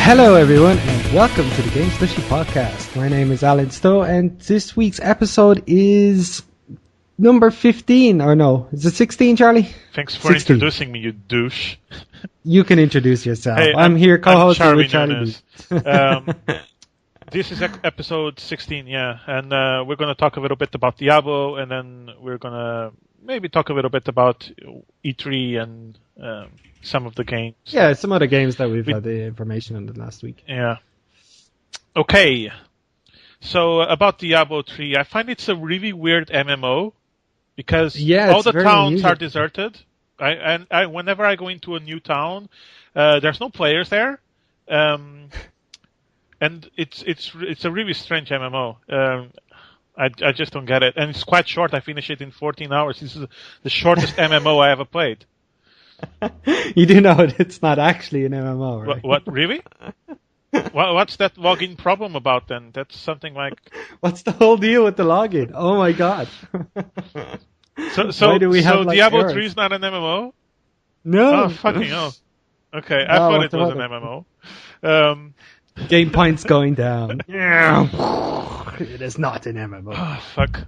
Hello everyone and welcome to the Gameslushy podcast. My name is Alan Stowe and this week's episode is number 15, or no, is it 16, Charlie? Thanks for 16. Introducing me, you douche. You can introduce yourself. Hey, I'm here co-hosting with Charlie. This is episode 16, yeah, and we're going to talk a little bit about Diablo, and then we're going to maybe talk a little bit about E3 and some of the games. Yeah, some other games that we've had the information on the last week. Yeah. Okay. So about Diablo 3, I find it's a really weird MMO because all the towns are deserted. I whenever I go into a new town, there's no players there, and it's a really strange MMO. I just don't get it, and it's quite short. I finished it in 14 hours. This is the shortest MMO I ever played. You do know it's not actually an MMO, right? What really? What's that login problem about then? That's something like... What's the whole deal with the login? Oh my god. So why do we have Diablo errors? 3 is not an MMO? No. Oh, fucking hell. Okay, I thought it was an MMO. Game points going down. It is not an MMO. Oh, fuck.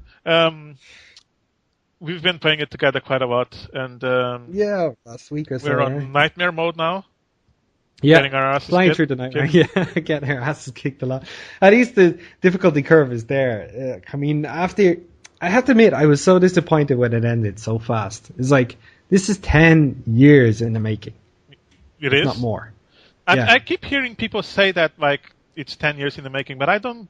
We've been playing it together quite a lot, and yeah, last week or so. We're on nightmare mode now. Yeah, getting our asses flying through the nightmare. Yeah, getting our asses kicked a lot. At least the difficulty curve is there. I mean, I have to admit, I was so disappointed when it ended so fast. It's like, this is 10 years in the making. It is? Not more. I keep hearing people say that, like, it's 10 years in the making, but I don't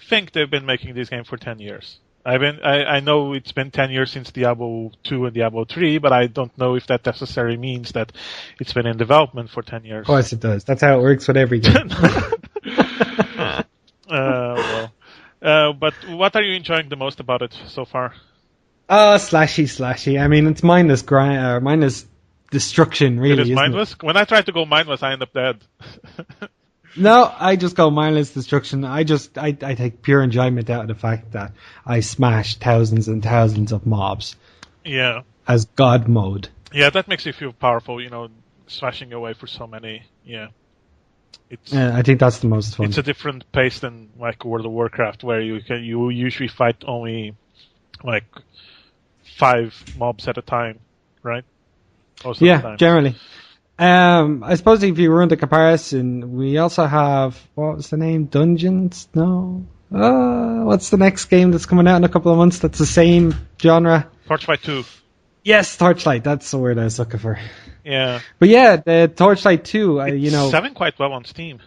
think they've been making this game for 10 years. I know it's been 10 years since Diablo 2 and Diablo 3, but I don't know if that necessarily means that it's been in development for 10 years. Of course it does. That's how it works with every game. But what are you enjoying the most about it so far? Slashy. I mean, it's mindless destruction, really. It is mindless? When I try to go mindless, I end up dead. No, I just go mindless destruction. I take pure enjoyment out of the fact that I smash thousands and thousands of mobs. Yeah. As God mode. Yeah, that makes you feel powerful, smashing away for so many. Yeah. I think that's the most fun. It's a different pace than like World of Warcraft, where you usually fight only like 5 mobs at a time, right? Most of the time. Generally. I suppose if you run the comparison, we also have, what was the name? Dungeons? No. What's the next game that's coming out in a couple of months that's the same genre? Torchlight 2. Yes, Torchlight. That's the word I was looking for. Yeah. But yeah, the Torchlight 2, it's selling quite well on Steam.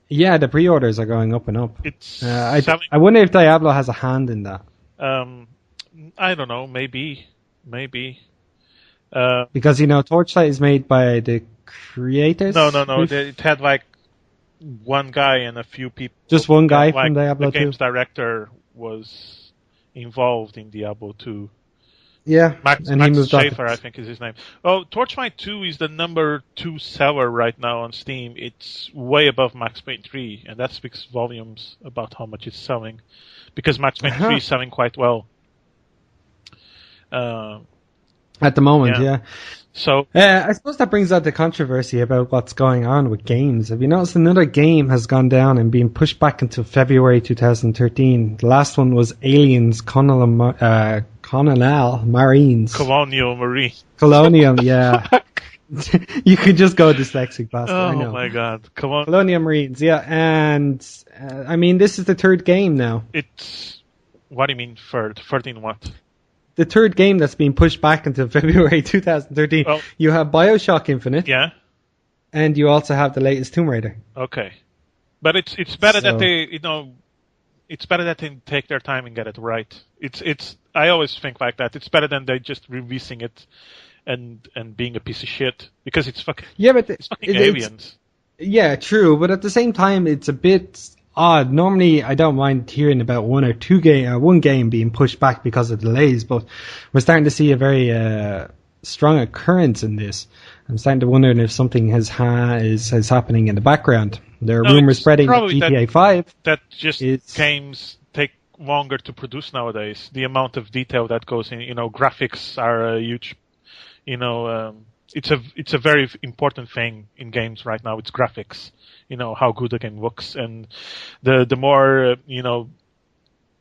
Yeah, the pre-orders are going up and up. It's I wonder if Diablo has a hand in that. I don't know. Maybe. Because, Torchlight is made by the creators? No. It had like one guy and a few people. Just one guy from Diablo 2? The game's director was involved in Diablo 2. Yeah, Max Schaefer, I think is his name. Oh, Torchlight 2 is the number 2 seller right now on Steam. It's way above Max Payne 3, and that speaks volumes about how much it's selling. Because Max Payne 3 is selling quite well. At the moment, yeah. So I suppose that brings out the controversy about what's going on with games. Have you noticed another game has gone down and been pushed back until February 2013? The last one was Aliens Colonial Marines. Colonial Marine. Colonial, yeah. You could just go dyslexic bastard. I know. Oh my god. Colonial Marines, yeah. And, I mean, this is the third game now. What do you mean third? Third in what? The third game that's been pushed back until February 2013. Well, you have BioShock Infinite. Yeah. And you also have the latest Tomb Raider. Okay. But it's better that they, it's better that they take their time and get it right. I always think like that. It's better than they just releasing it and being a piece of shit, because it's fucking it's fucking aliens. Yeah, true, but at the same time it's a bit odd. Normally I don't mind hearing about one game being pushed back because of delays, but we're starting to see a very strong occurrence in this. I'm starting to wonder if something is happening in the background. There are rumors spreading that GTA 5 games take longer to produce nowadays. The amount of detail that goes in, graphics are a huge, it's a very important thing in games right now. It's graphics, how good the game looks, and the more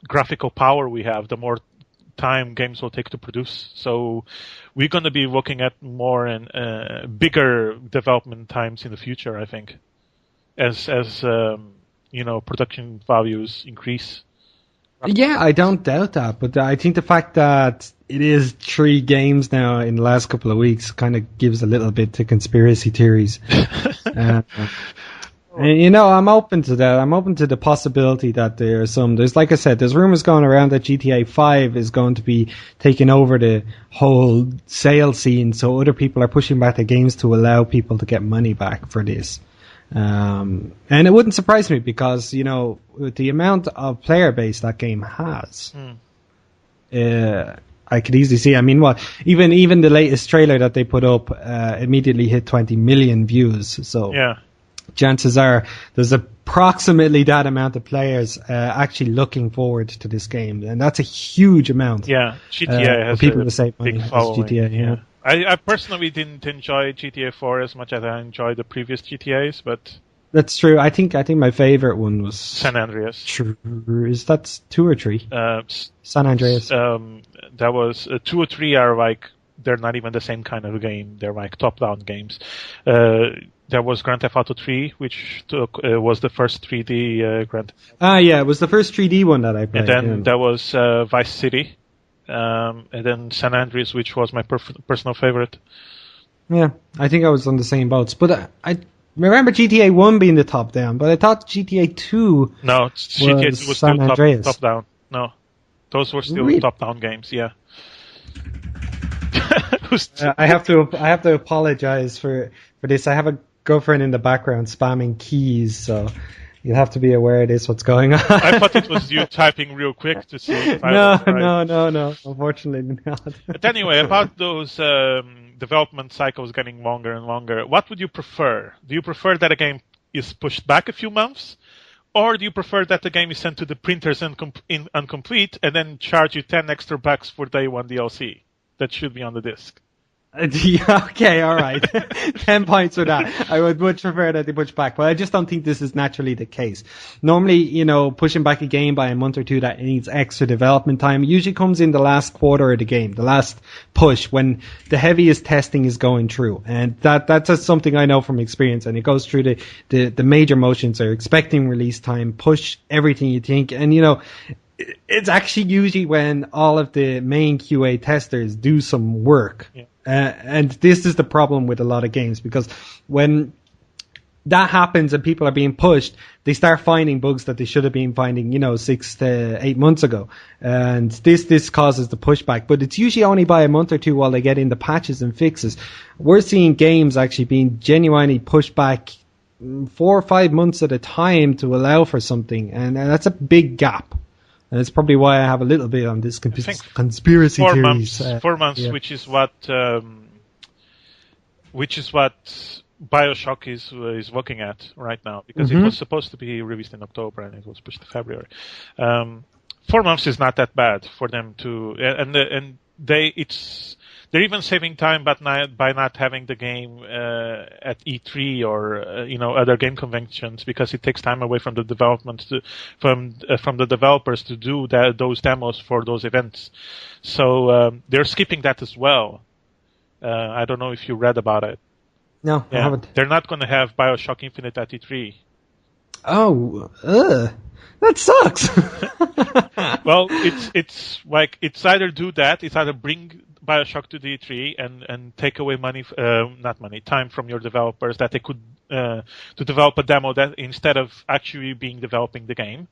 graphical power we have, the more time games will take to produce. So we're going to be looking at more and bigger development times in the future, I think, as production values increase. Yeah, I don't doubt that, but I think the fact that it is 3 games now in the last couple of weeks kind of gives a little bit to conspiracy theories. I'm open to that. I'm open to the possibility that there's like I said, there's rumors going around that GTA 5 is going to be taking over the whole sale scene, so other people are pushing back the games to allow people to get money back for this. And it wouldn't surprise me because, with the amount of player base that game has, I could easily see. I mean, even the latest trailer that they put up immediately hit 20 million views. So yeah. Chances are there's approximately that amount of players actually looking forward to this game, and that's a huge amount. Yeah, GTA has people a to save money big following. GTA, yeah. I personally didn't enjoy GTA 4 as much as I enjoyed the previous GTAs, but that's true. I think my favorite one was San Andreas. True. Is that 2 or 3? San Andreas. That was 2 or 3 are like they're not even the same kind of game. They're like top-down games. There was Grand Theft Auto 3, which was the first 3D Grand. Yeah, it was the first 3D one that I played. And then there was Vice City. And then San Andreas, which was my personal favorite. Yeah, I think I was on the same boats. But I remember GTA 1 being the top-down, but I thought GTA 2 No, GTA 2 was still top-down. No, those were still really? Top-down games, yeah. I have to apologize for this. I have a girlfriend in the background spamming keys, so you'll have to be aware of this, what's going on. I thought it was you typing real quick to see if I was right. No, unfortunately not. But anyway, about those development cycles getting longer and longer, what would you prefer? Do you prefer that a game is pushed back a few months? Or do you prefer that the game is sent to the printers incomplete and then charge you 10 extra bucks for day 1 DLC that should be on the disc? Okay, all right. 10 points for that. I would much prefer that they push back, but I just don't think this is naturally the case. Normally, pushing back a game by a month or two that needs extra development time usually comes in the last quarter of the game, the last push, when the heaviest testing is going through. And that's just something I know from experience, and it goes through the major motions are expecting release time, push everything you think, and it's actually usually when all of the main QA testers do some work. Yeah. And this is the problem with a lot of games, because when that happens and people are being pushed, they start finding bugs that they should have been finding, 6 to 8 months ago. And this causes the pushback. But it's usually only by a month or two while they get in the patches and fixes. We're seeing games actually being genuinely pushed back 4 or 5 months at a time to allow for something. And that's a big gap. And that's probably why I have a little bit on this conspiracy theories. 4 months, yeah. which is what BioShock is looking at right now, because it was supposed to be released in October and it was pushed to February. 4 months is not that bad for them to, and they're even saving time, but by not having the game at E3 or other game conventions, because it takes time away from the development from the developers to do those demos for those events. So they're skipping that as well. I don't know if you read about it. No, I haven't. They're not going to have BioShock Infinite at E3. Oh, that sucks. Well, it's like it's either do that, it's either bring BioShock to the E3 and take away time from your developers that they could to develop a demo that instead of actually developing the game.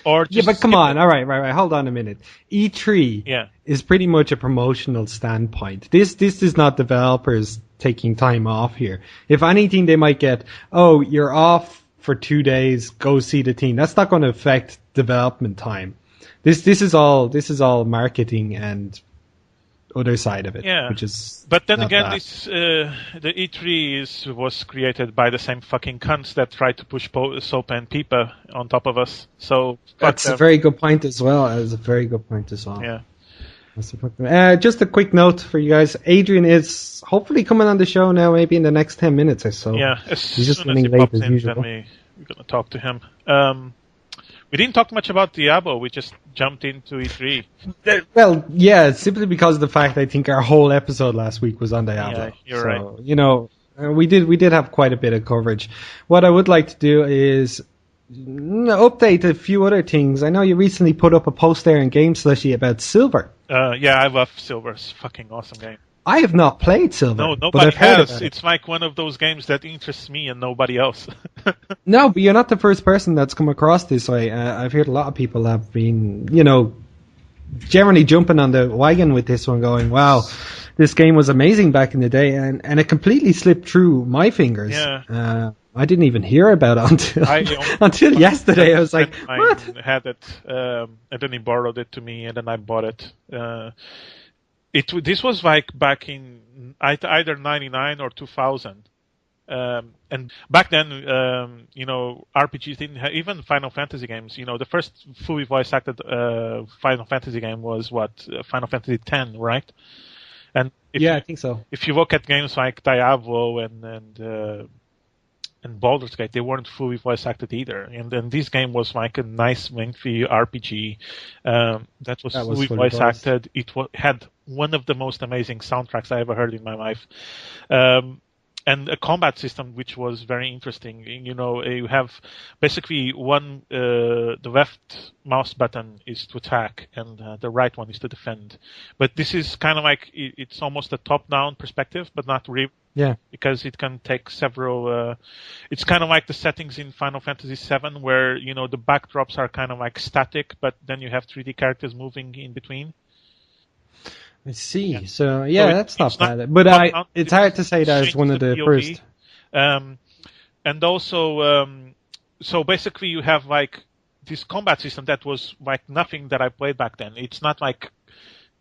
Or just but come on, all right, hold on a minute. E3 is pretty much a promotional standpoint. This is not developers taking time off here. If anything, they might get, you're off for 2 days, go see the team. That's not going to affect development time. This is all marketing and other side of it, which is. But then again, the E3 was created by the same fucking cunts that tried to push soap and pipa on top of us. So that's a very good point as well. Yeah. Just a quick note for you guys. Adrian is hopefully coming on the show now, maybe in the next 10 minutes or so. Yeah, as He's just soon as running he late pops as in, usual. then we're going to talk to him. We didn't talk much about Diablo. We just jumped into E3. Well, yeah, simply because of the fact I think our whole episode last week was on Diablo. Yeah, you're right. You know, we did have quite a bit of coverage. What I would like to do is update a few other things. I know you recently put up a post there in Gameslushy about Silver. Yeah, I love Silver. It's a fucking awesome game. I have not played Silver. No, but nobody I've heard has. about it. It's like one of those games that interests me and nobody else. No, but you're not the first person that's come across this. I've heard a lot of people have been, you know, generally jumping on the wagon with this one, going, "Wow, this game was amazing back in the day," and it completely slipped through my fingers. Yeah. I didn't even hear about it until yesterday. I was like, "What?" Had it, and then he borrowed it to me, and then I bought it. This was like back in either 99 or 2000. And back then, you know, RPGs didn't have, even Final Fantasy games, you know, the first fully voice acted Final Fantasy game was Final Fantasy X, right? And I think so. If you look at games like Diablo and Baldur's Gate, they weren't fully voice acted either. And then this game was like a nice, lengthy RPG that was fully voice acted. It had one of the most amazing soundtracks I ever heard in my life. And a combat system which was very interesting. You know, you have basically the left mouse button is to attack and the right one is to defend. But this is kind of like, it's almost a top-down perspective, but not really. Yeah. Because it can take several, it's kind of like the settings in Final Fantasy VII where, you know, the backdrops are kind of like static, but then you have 3D characters moving in between. I see. Yeah. So that's not bad. But it's hard to say that it's one of the first. And also, so basically you have like this combat system that was like nothing that I played back then. It's not like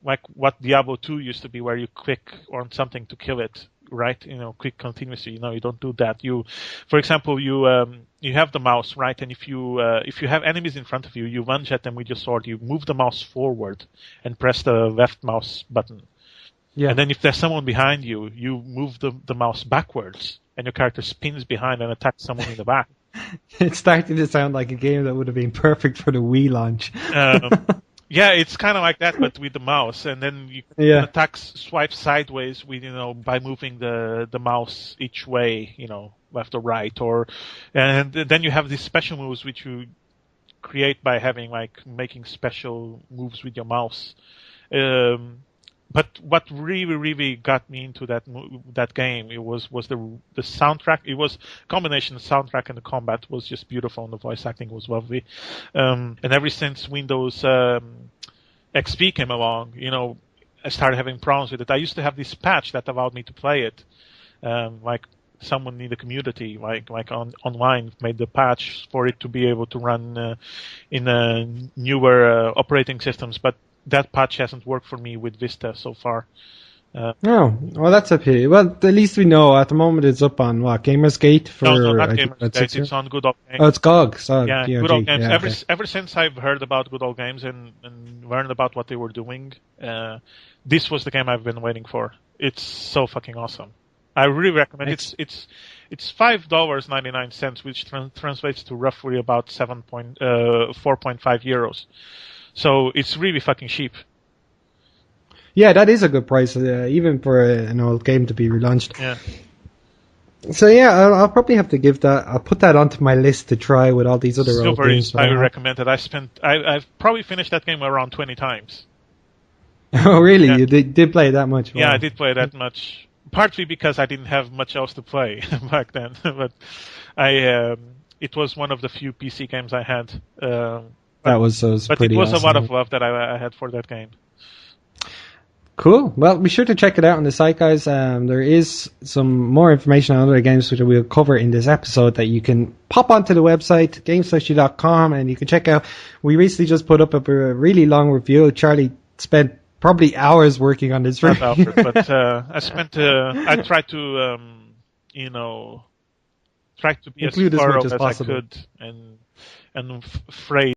what Diablo 2 used to be, where you click on something to kill it, right? You know, click continuously. You know, you don't do that. For example, you have the mouse, right? And if you have enemies in front of you, you lunge at them with your sword. You move the mouse forward and press the left mouse button. Yeah. And then if there's someone behind you, you move the mouse backwards, and your character spins behind and attacks someone in the back. It's starting to sound like a game that would have been perfect for the Wii launch. Yeah, it's kind of like that, but with the mouse, and then you can swipe sideways with, you know, by moving the mouse each way, you know, left or right, and then you have these special moves which you create by making special moves with your mouse. But what really, really got me into that game, it was the soundtrack. It was a combination of soundtrack and the combat was just beautiful, and the voice acting was lovely. And ever since Windows XP came along, you know, I started having problems with it. I used to have this patch that allowed me to play it, like someone in the community, online, made the patch for it to be able to run in newer operating systems, but that patch hasn't worked for me with Vista so far. Well, that's a pity. Well, at least we know at the moment it's up on Gamersgate for. No, not Gamersgate. It's on Good Old Games. Oh, it's GOG. So yeah, Good Old Games. Yeah, ever since I've heard about Good Old Games and learned about what they were doing, this was the game I've been waiting for. It's so fucking awesome. I really recommend it. It's $5.99, which translates to roughly about 4.5 euros. So it's really fucking cheap. Yeah, that is a good price, even for an old game to be relaunched. Yeah. So yeah, I'll probably have to give that. I'll put that onto my list to try with all these other old games. Silver is highly recommended. I've probably finished that game around 20 times. Oh really? Yeah. You did play that much? Yeah, I did play that much. Partly because I didn't have much else to play back then, but it was one of the few PC games I had. But it was awesome. A lot of love that I had for that game. Cool. Well, be sure to check it out on the site, guys. There is some more information on other games which we'll cover in this episode that you can pop onto the website, Gameslushy.com, and you can check out. We recently just put up a really long review. Charlie spent probably hours working on this. Not hours, but I tried to, try to be as thorough as I could and phrase